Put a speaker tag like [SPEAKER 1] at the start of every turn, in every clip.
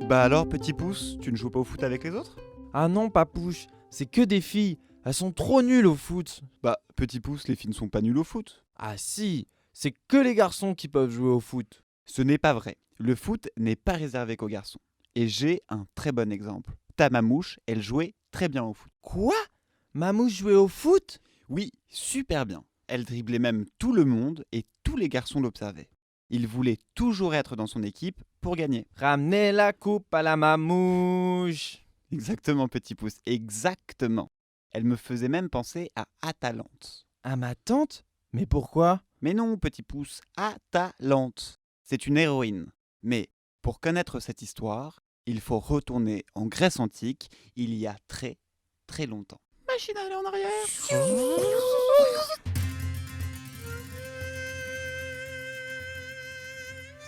[SPEAKER 1] Bah alors, petit pouce, tu ne joues pas au foot avec les autres?
[SPEAKER 2] Ah non, Papouche, c'est que des filles. Elles sont trop nulles au foot.
[SPEAKER 1] Bah, petit pouce, les filles ne sont pas nulles au foot.
[SPEAKER 2] Ah si, c'est que les garçons qui peuvent jouer au foot.
[SPEAKER 1] Ce n'est pas vrai. Le foot n'est pas réservé qu'aux garçons. Et j'ai un très bon exemple. Ta mamouche, elle jouait très bien au foot.
[SPEAKER 2] Quoi? Mamouche jouait au foot?
[SPEAKER 1] Oui, super bien. Elle driblait même tout le monde et tous les garçons l'observaient. Il voulait toujours être dans son équipe pour gagner.
[SPEAKER 2] Ramenez la coupe à la mamouche.
[SPEAKER 1] Exactement, petit pouce, exactement. Elle me faisait même penser à Atalante.
[SPEAKER 2] À ma tante? Mais pourquoi?
[SPEAKER 1] Mais non, petit pouce, Atalante. C'est une héroïne. Mais pour connaître cette histoire, il faut retourner en Grèce antique, il y a très très longtemps. Machine à aller en arrière.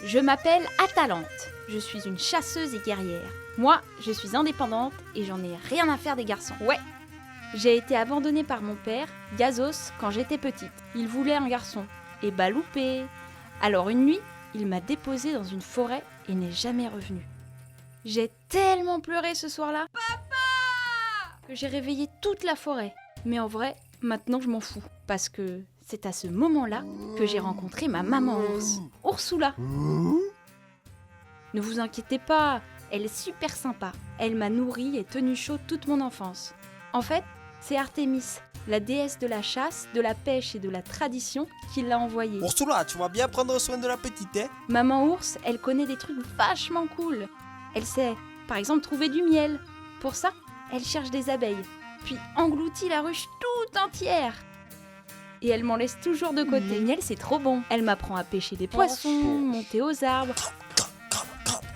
[SPEAKER 3] Je m'appelle Atalante. Je suis une chasseuse et guerrière. Moi, je suis indépendante et j'en ai rien à faire des garçons. Ouais. J'ai été abandonnée par mon père, Gazos, quand j'étais petite. Il voulait un garçon. Et bah loupé. Alors une nuit, il m'a déposée dans une forêt et n'est jamais revenu. J'ai tellement pleuré ce soir-là. Papa! Que j'ai réveillé toute la forêt. Mais en vrai, maintenant je m'en fous. Parce que c'est à ce moment-là que j'ai rencontré ma maman ours, Ursula. Ne vous inquiétez pas, elle est super sympa. Elle m'a nourrie et tenu chaud toute mon enfance. En fait, c'est Artémis, la déesse de la chasse, de la pêche et de la tradition, qui l'a envoyée.
[SPEAKER 4] Ursula, tu vas bien prendre soin de la petite, hein?
[SPEAKER 3] Maman ours, elle connaît des trucs vachement cool. Elle sait, par exemple, trouver du miel. Pour ça, elle cherche des abeilles, puis engloutit la ruche toute entière. Et elle m'en laisse toujours de côté. Le miel, c'est trop bon. Elle m'apprend à pêcher des poissons, monter aux arbres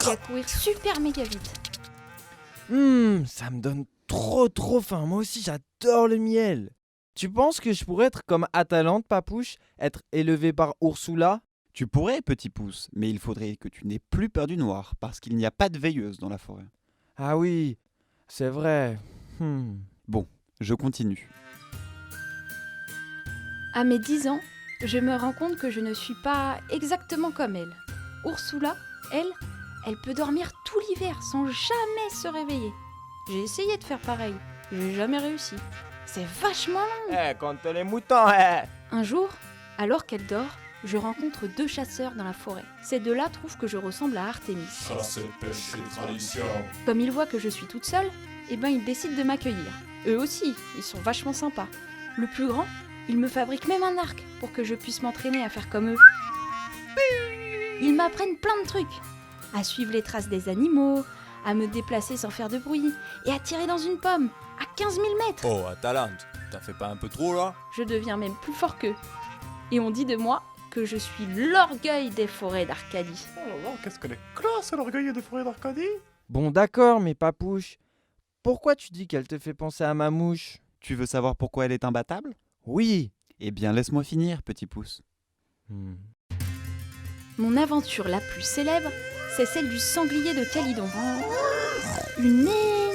[SPEAKER 3] et à courir super méga vite.
[SPEAKER 2] Ça me donne trop faim. Moi aussi, j'adore le miel. Tu penses que je pourrais être comme Atalante, Papouche, être élevé par Ursula?
[SPEAKER 1] Tu pourrais, petit pouce, mais il faudrait que tu n'aies plus peur du noir, parce qu'il n'y a pas de veilleuse dans la forêt.
[SPEAKER 2] Ah oui, c'est vrai.
[SPEAKER 1] Bon, je continue.
[SPEAKER 3] À mes 10 ans, je me rends compte que je ne suis pas exactement comme elle. Ursula, elle peut dormir tout l'hiver sans jamais se réveiller. J'ai essayé de faire pareil, j'ai jamais réussi. C'est vachement long.
[SPEAKER 2] Compte les moutons,
[SPEAKER 3] Un jour, alors qu'elle dort, je rencontre 2 chasseurs dans la forêt. Ces 2-là trouvent que je ressemble à Artémis.
[SPEAKER 5] Chasse, pêche et tradition.
[SPEAKER 3] Comme ils voient que je suis toute seule, ils décident de m'accueillir. Eux aussi, ils sont vachement sympas. Le plus grand, il me fabrique même un arc pour que je puisse m'entraîner à faire comme eux. Ils m'apprennent plein de trucs. À suivre les traces des animaux, à me déplacer sans faire de bruit et à tirer dans une pomme à 15 000 mètres.
[SPEAKER 4] Oh, Atalante, t'as fait pas un peu trop là?
[SPEAKER 3] Je deviens même plus fort qu'eux. Et on dit de moi que je suis l'orgueil des forêts d'Arcadie.
[SPEAKER 5] Oh là là, qu'est-ce qu'elle est classe, l'orgueil des forêts d'Arcadie!
[SPEAKER 2] Bon d'accord, mais Papouche, pourquoi tu dis qu'elle te fait penser à ma mouche?
[SPEAKER 1] Tu veux savoir pourquoi elle est imbattable?
[SPEAKER 2] Oui.
[SPEAKER 1] Eh bien, laisse-moi finir, petit pouce.
[SPEAKER 3] Mon aventure la plus célèbre, c'est celle du sanglier de Calydon. Une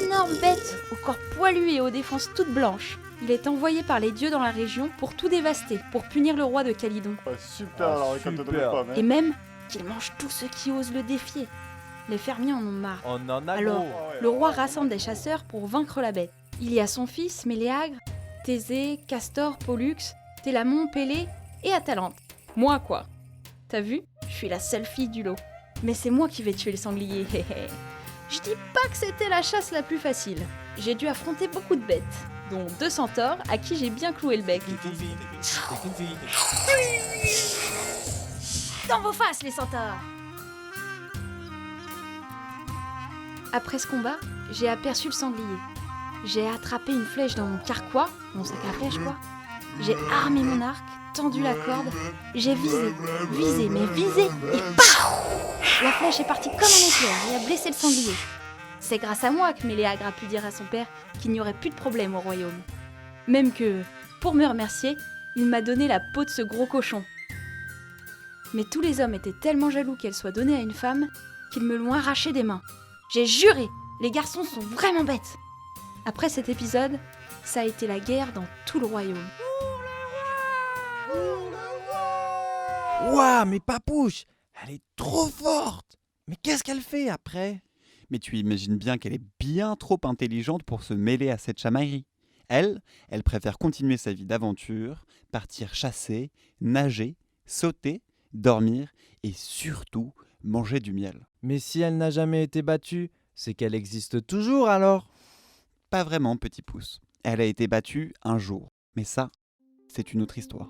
[SPEAKER 3] énorme bête au corps poilu et aux défenses toutes blanches. Il est envoyé par les dieux dans la région pour tout dévaster, pour punir le roi de Calydon.
[SPEAKER 5] Ouais, super, alors quand
[SPEAKER 2] super.
[SPEAKER 5] te donne pas, mais...
[SPEAKER 3] Et même qu'il mange tous ceux qui osent le défier. Les fermiers en ont marre.
[SPEAKER 2] On en a
[SPEAKER 3] Alors,
[SPEAKER 2] gros.
[SPEAKER 3] le roi rassemble des chasseurs pour vaincre la bête. Il y a son fils, Méléagre, Thésée, Castor, Pollux, Télamon, Pélée et Atalante. Moi quoi. T'as vu? Je suis la seule fille du lot. Mais c'est moi qui vais tuer le sanglier. Je dis pas que c'était la chasse la plus facile. J'ai dû affronter beaucoup de bêtes, dont 2 centaures à qui j'ai bien cloué le bec. Dans vos faces, les centaures! Après ce combat, j'ai aperçu le sanglier. J'ai attrapé une flèche dans mon carquois, mon sac à flèche quoi. J'ai armé mon arc, tendu la corde, j'ai visé, et paf! La flèche est partie comme un éclair et a blessé le sanglier. C'est grâce à moi que Méléagre a pu dire à son père qu'il n'y aurait plus de problème au royaume. Même que, pour me remercier, il m'a donné la peau de ce gros cochon. Mais tous les hommes étaient tellement jaloux qu'elle soit donnée à une femme qu'ils me l'ont arrachée des mains. J'ai juré, les garçons sont vraiment bêtes. Après cet épisode, ça a été la guerre dans tout le royaume.
[SPEAKER 2] Ouah, mais Papouche, elle est trop forte. Mais qu'est-ce qu'elle fait après?
[SPEAKER 1] Mais tu imagines bien qu'elle est bien trop intelligente pour se mêler à cette chamaillerie. Elle préfère continuer sa vie d'aventure, partir chasser, nager, sauter, dormir et surtout manger du miel.
[SPEAKER 2] Mais si elle n'a jamais été battue, c'est qu'elle existe toujours alors.
[SPEAKER 1] Pas vraiment, petit pouce. Elle a été battue un jour. Mais ça, c'est une autre histoire.